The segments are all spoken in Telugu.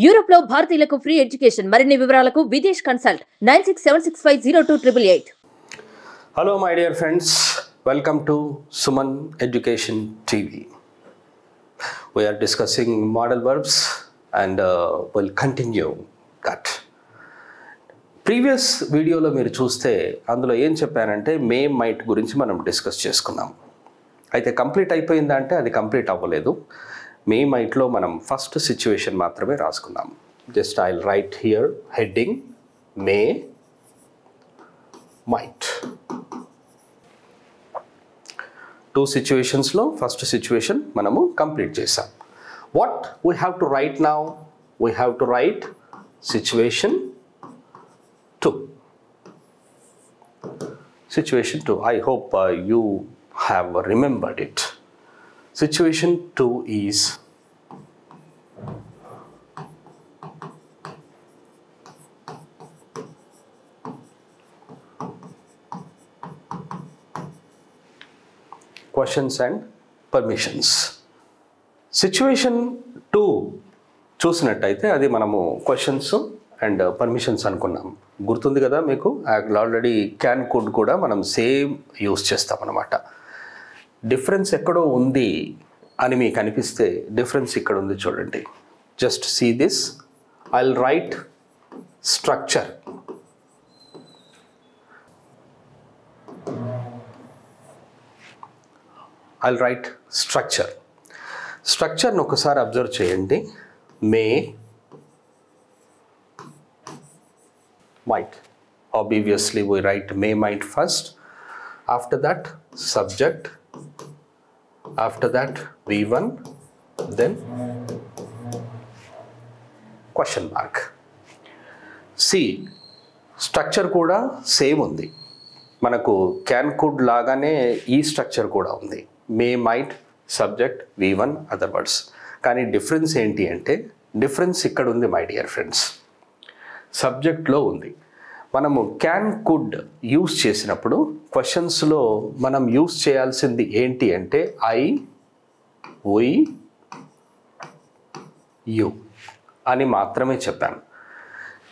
యూరోప్ లో భారతీయులకు ఫ్రీ ఎడ్యుకేషన్ మరిన్ని వివరాలకు Videsh consult 9676502888. Hello my dear friends, welcome to Suman Education TV. We are discussing modal verbs and we'll continue that. Previous వీడియోలో మీరు చూస్తే అందులో ఏం చెప్పానంటే మే మైట్ గురించి మనం డిస్కస్ చేసుకున్నాం. అయితే కంప్లీట్ అయిపోయిందా అంటే అది కంప్లీట్ అవ్వలేదు. మే మైట్లో మనం ఫస్ట్ సిచ్యువేషన్ మాత్రమే రాసుకున్నాం. Just I will right here heading may might. Two సిచ్యువేషన్స్లో ఫస్ట్ సిచ్యువేషన్ మనము కంప్లీట్ చేసాం. What we have to right now? We have to right situation 2. Situation 2. I hope you have remembered it. Situation 2 is questions and permissions. Situation 2 చూసినట్టయితే అది మనము క్వశ్చన్స్ అండ్ పర్మిషన్స్ అనుకున్నాం. గుర్తుంది కదా మీకు? ఆల్రెడీ క్యాన్ కుడ్ కూడా మనం సేమ్ యూస్ చేస్తాం అన్నమాట. డిఫరెన్స్ ఎక్కడో ఉంది అని మీకు అనిపిస్తే డిఫరెన్స్ ఇక్కడ ఉంది చూడండి. Just see this. I will write structure. I will write structure. స్ట్రక్చర్ని ఒకసారి అబ్జర్వ్ చేయండి. May might. Obviously we write may might first, after that subject, after that V1, then question mark. See, structure కూడా సేమ్ ఉంది మనకు. క్యాన్ కుడ్ లాగానే ఈ స్ట్రక్చర్ కూడా ఉంది. May might subject V1 other words. కానీ డిఫరెన్స్ ఏంటి అంటే డిఫరెన్స్ ఇక్కడ ఉంది మై డియర్ ఫ్రెండ్స్. సబ్జెక్ట్లో ఉంది. మనము క్యాన్ కుడ్ యూస్ చేసినప్పుడు క్వశ్చన్స్లో మనం యూస్ చేయాల్సింది ఏంటి అంటే ఐ, వి, యు అని మాత్రమే చెప్పాను.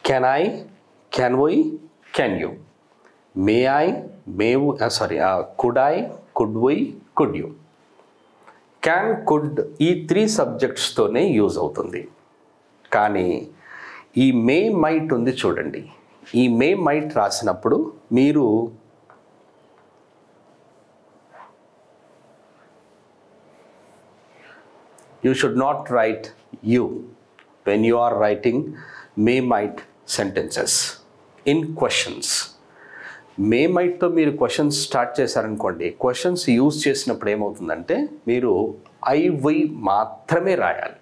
Can I, can we, can you. May I, could I, could we, could you. Can could ఈ 3 సబ్జెక్ట్స్తోనే యూజ్ అవుతుంది. కానీ ఈ మే మైట్ ఉంది చూడండి. ఈ మే మైట్ రాసినప్పుడు మీరు you should not write you when you are writing may might sentences in questions. May మైట్తో మీరు క్వశ్చన్స్ స్టార్ట్ చేశారనుకోండి, క్వశ్చన్స్ యూజ్ చేసినప్పుడు ఏమవుతుందంటే మీరు ఐ, వి మాత్రమే రాయాలి.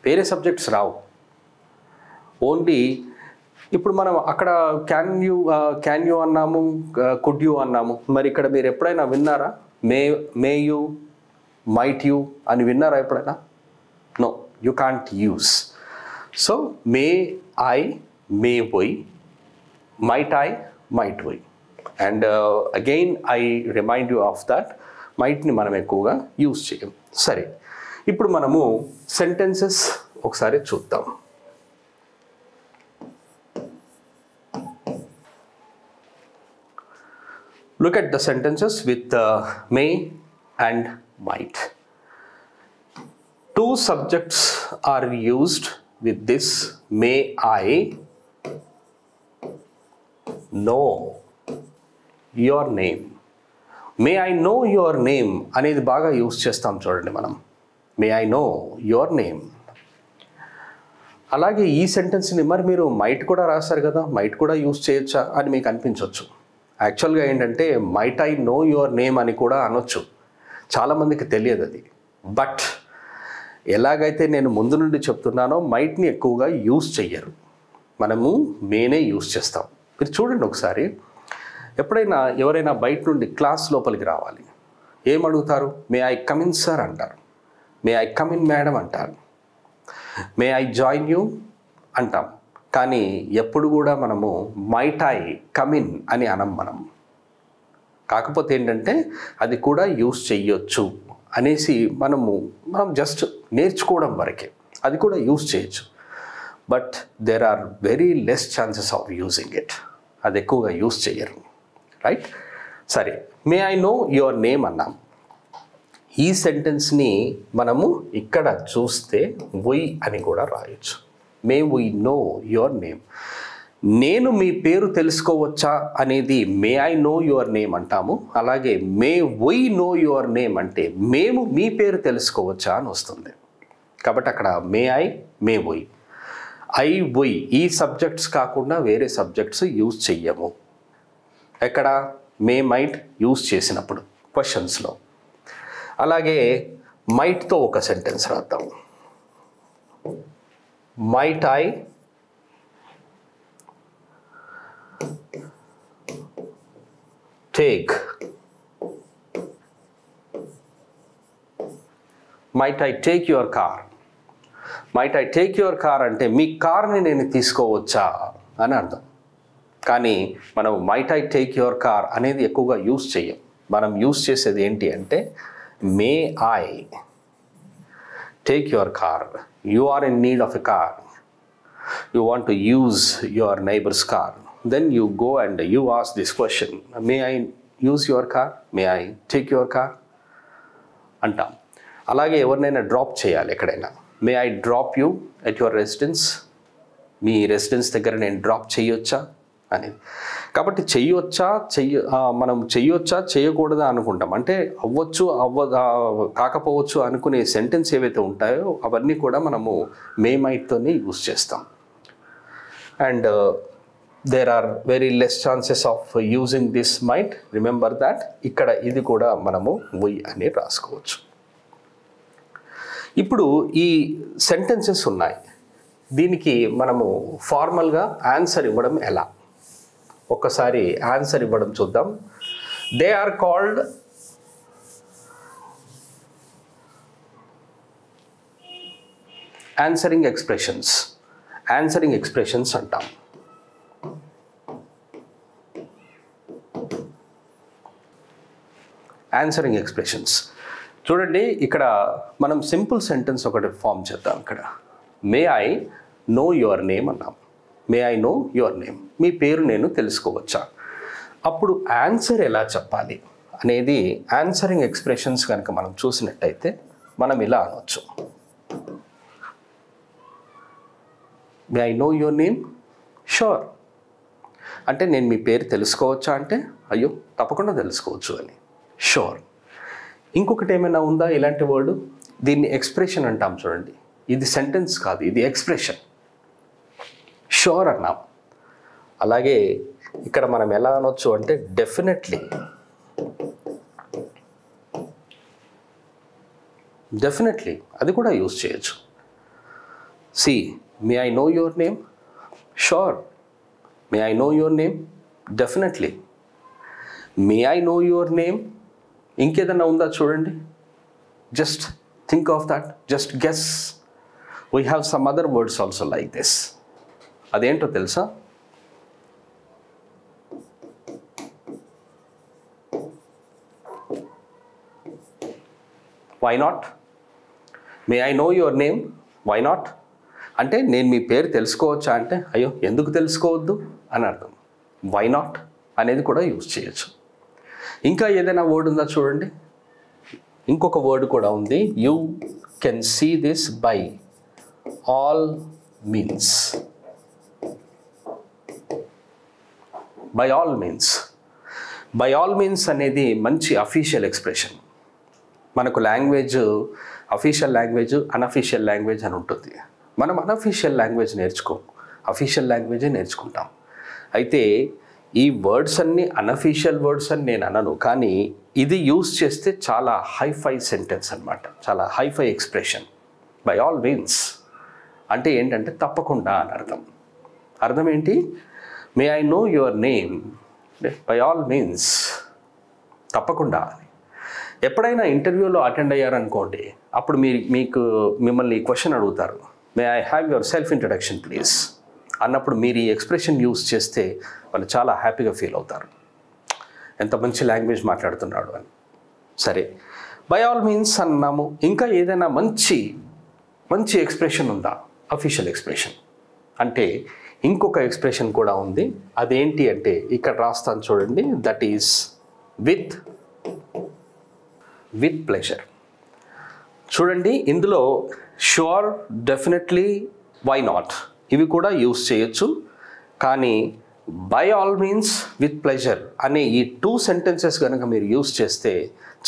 వేరే సబ్జెక్ట్స్ రావు. ఓన్లీ ఇప్పుడు మనం అక్కడ క్యాన్ యూ అన్నాము, కుడ్ యూ అన్నాము. మరి ఇక్కడ మీరు ఎప్పుడైనా విన్నారా మే యూ, మైట్ యూ అని విన్నారా ఎప్పుడైనా? No, you can't use. So may I, may we, might I, might we. And again I remind you of that మైట్ని మనం ఎక్కువగా యూస్ చేయం. సరే, ఇప్పుడు మనము సెంటెన్సెస్ ఒకసారి చూద్దాం. Look at the sentences with may and might. 2 subjects are used with this may I know your name. May I know your name అనేది బాగా యూస్ చేస్తాం చూడండి మనం. May I know your name. అలాగే ఈ సెంటెన్స్ని మరి మీరు మైట్ కూడా రాశారు కదా, మైట్ కూడా యూస్ చేయొచ్చా అని మీకు అనిపించవచ్చు. యాక్చువల్గా ఏంటంటే might I know your name అని కూడా అనొచ్చు. చాలామందికి తెలియదు అది. బట్ ఎలాగైతే నేను ముందు నుండి చెప్తున్నానో మైట్ని ఎక్కువగా యూస్ చెయ్యరు. మనము మేనే యూస్ చేస్తాం. మీరు చూడండి ఒకసారి. ఎప్పుడైనా ఎవరైనా బయట నుండి క్లాస్ లోపలికి రావాలి, ఏమడుగుతారు? మే ఐ కమిన్ సార్ అంటారు, మే ఐ కమిన్ మేడం అంటారు, మే ఐ జాయిన్ యూ అంటాం. కానీ ఎప్పుడు కూడా మనము మైట్ ఐ కమిన్ అని అనం మనం. కాకపోతే ఏంటంటే అది కూడా యూస్ చెయ్యొచ్చు అనేసి మనం జస్ట్ నేర్చుకోవడం వరకే. అది కూడా యూస్ చేయొచ్చు. But there are very less chances of using it. అది ఎక్కువగా యూజ్ చేయరు, రైట్? సరే, may I know your name అన్నాం. ఈ సెంటెన్స్ని మనము ఇక్కడ చూస్తే వై అని కూడా రాయొచ్చు. May we know your name. నేను మీ పేరు తెలుసుకోవచ్చా అనేది మే ఐ నో యువర్ నేమ్ అంటాము. అలాగే may we know your name అంటే మేము మీ పేరు తెలుసుకోవచ్చా అని వస్తుంది. కాబట్టి అక్కడ మే I, may we, I we ఈ సబ్జెక్ట్స్ కాకుండా వేరే సబ్జెక్ట్స్ యూజ్ చెయ్యము. ఎక్కడ? మే మైట్ యూజ్ చేసినప్పుడు క్వశ్చన్స్లో. అలాగే మైట్తో ఒక సెంటెన్స్ రాద్దాం. Might I take, might I take your car. Might I take your car అంటే మీ కార్ని నేను తీసుకోవచ్చా అని అర్థం. కానీ మనం might I take your car అనేది ఎక్కువగా యూజ్ చేయం. మనం యూజ్ చేసేది ఏంటి అంటే may I take your car. You are in need of a car, you want to use your neighbour's car, then you go and you ask this question, may I use your car, may I take your car అంటాం. అలాగే ఎవరినైనా డ్రాప్ చేయాలి ఎక్కడైనా, may I drop you at your residence, me residence దగ్గర నేను డ్రాప్ చేయొచ్చా అనేది. కాబట్టి మనం చెయ్యొచ్చా చేయకూడదా అనుకుంటాం. అంటే అవ్వచ్చు కాకపోవచ్చు అనుకునే సెంటెన్స్ ఏవైతే ఉంటాయో అవన్నీ కూడా మనము మే మైట్తోనే యూజ్ చేస్తాం. And there are very less chances of using this might. Remember that. ఇక్కడ ఇది కూడా మనము we అని రాసుకోవచ్చు. ఇప్పుడు ఈ సెంటెన్సెస్ ఉన్నాయి, దీనికి మనము ఫార్మల్గా ఆన్సర్ ఇవ్వడం ఎలా? ఒక్కసారి ఆన్సర్ ఇవ్వడం చూద్దాం. They are called answering expressions. Answering expressions అంటాం. ఆన్సరింగ్ ఎక్స్ప్రెషన్స్ చూడండి, ఇక్కడ మనం సింపుల్ సెంటెన్స్ ఒకటి ఫామ్ చేద్దాం. ఇక్కడ may I know your name అన్నాం. May I know your name, మీ పేరు నేను తెలుసుకోవచ్చా? అప్పుడు ఆన్సర్ ఎలా చెప్పాలి అనేది ఆన్సరింగ్ ఎక్స్ప్రెషన్స్ కనుక మనం చూసినట్టయితే మనం ఇలా అనొచ్చు. మే I know your name? Sure. అంటే నేను మీ పేరు తెలుసుకోవచ్చా అంటే అయ్యో తప్పకుండా తెలుసుకోవచ్చు అని, షూర్. ఇంకొకటి ఏమైనా ఉందా ఇలాంటి వర్డ్? దీన్ని ఎక్స్ప్రెషన్ అంటాం చూడండి. ఇది సెంటెన్స్ కాదు, ఇది ఎక్స్ప్రెషన్. షూర్ అన్నాం. అలాగే ఇక్కడ మనం ఎలా అనొచ్చు అంటే డెఫినెట్లీ. డెఫినెట్లీ అది కూడా యూజ్ చేయొచ్చు. See, may I know your name? Sure. May I know your name? Definitely. May I know your name? ఇంకేదన్నా ఉందా చూడండి. Just think of that, just guess. We have some other words also like this. అదేంటో తెలుసా? Why not? May I know your name? Why not అంటే నేను మీ పేరు తెలుసుకోవచ్చా అంటే అయ్యో ఎందుకు తెలుసుకోవద్దు అని అర్థం. వై నాట్ అనేది కూడా యూజ్ చేయొచ్చు. ఇంకా ఏదైనా వర్డ్ ఉందా చూడండి. ఇంకొక వర్డ్ కూడా ఉంది. You can see this by all means. By all means. By all means అనేది మంచి అఫీషియల్ ఎక్స్ప్రెషన్. మనకు language official language, unofficial language అని ఉంటుంది. మనం అన్అఫీషియల్ లాంగ్వేజ్ నేర్చుకోం, అఫీషియల్ లాంగ్వేజే నేర్చుకుంటాం. అయితే ఈ వర్డ్స్ అన్నీ అన్అఫీషియల్ వర్డ్స్ అని నేను అనను, కానీ ఇది యూజ్ చేస్తే చాలా హైఫై సెంటెన్స్ అనమాట, చాలా hi-fi expression. By all means అంటే ఏంటంటే తప్పకుండా అని అర్థం. అర్థం ఏంటి? May I know your name? By all means, తప్పకుండా. ఎప్పుడైనా ఇంటర్వ్యూలో అటెండ్ అయ్యారనుకోండి, అప్పుడు మిమ్మల్ని క్వశ్చన్ అడుగుతారు, may I have your self introduction please అన్నప్పుడు మీరు ఈ ఎక్స్ప్రెషన్ యూజ్ చేస్తే వాళ్ళు చాలా హ్యాపీగా ఫీల్ అవుతారు, ఎంత మంచి లాంగ్వేజ్ మాట్లాడుతున్నాడు అని. సరే, బై ఆల్ మీన్స్ అన్నాము. ఇంకా ఏదైనా మంచి మంచి ఎక్స్ప్రెషన్ ఉందా? Official expression. అంటే ఇంకొక ఎక్స్ప్రెషన్ కూడా ఉంది. అదేంటి అంటే ఇక్కడ రాస్తాను చూడండి, దట్ ఈస్ విత్ ప్లెజర్. చూడండి ఇందులో షూర్, డెఫినెట్లీ, వై నాట్ ఇవి కూడా యూస్ చేయొచ్చు. కానీ by all means, with pleasure అనే ఈ 2 సెంటెన్సెస్ కనుక మీరు యూస్ చేస్తే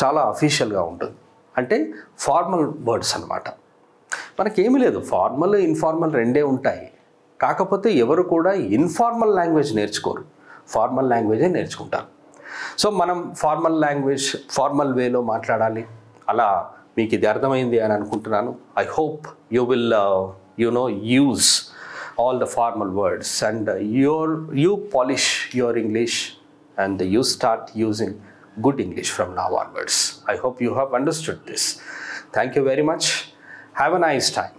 చాలా అఫీషియల్గా ఉంటుంది. అంటే ఫార్మల్ వర్డ్స్ అన్నమాట. మనకేమీ లేదు, ఫార్మల్ ఇన్ఫార్మల్ రెండే ఉంటాయి. కాకపోతే ఎవరు కూడా ఇన్ఫార్మల్ లాంగ్వేజ్ నేర్చుకోరు, ఫార్మల్ లాంగ్వేజే నేర్చుకుంటారు. సో మనం ఫార్మల్ వేలో మాట్లాడాలి. అలా మీకు ఇది అర్థమైంది అని అనుకుంటున్నాను. I hope you will use all the formal words and you polish your English and you start using good English from now onwards. I hope you have understood this. Thank you very much. Have a nice time.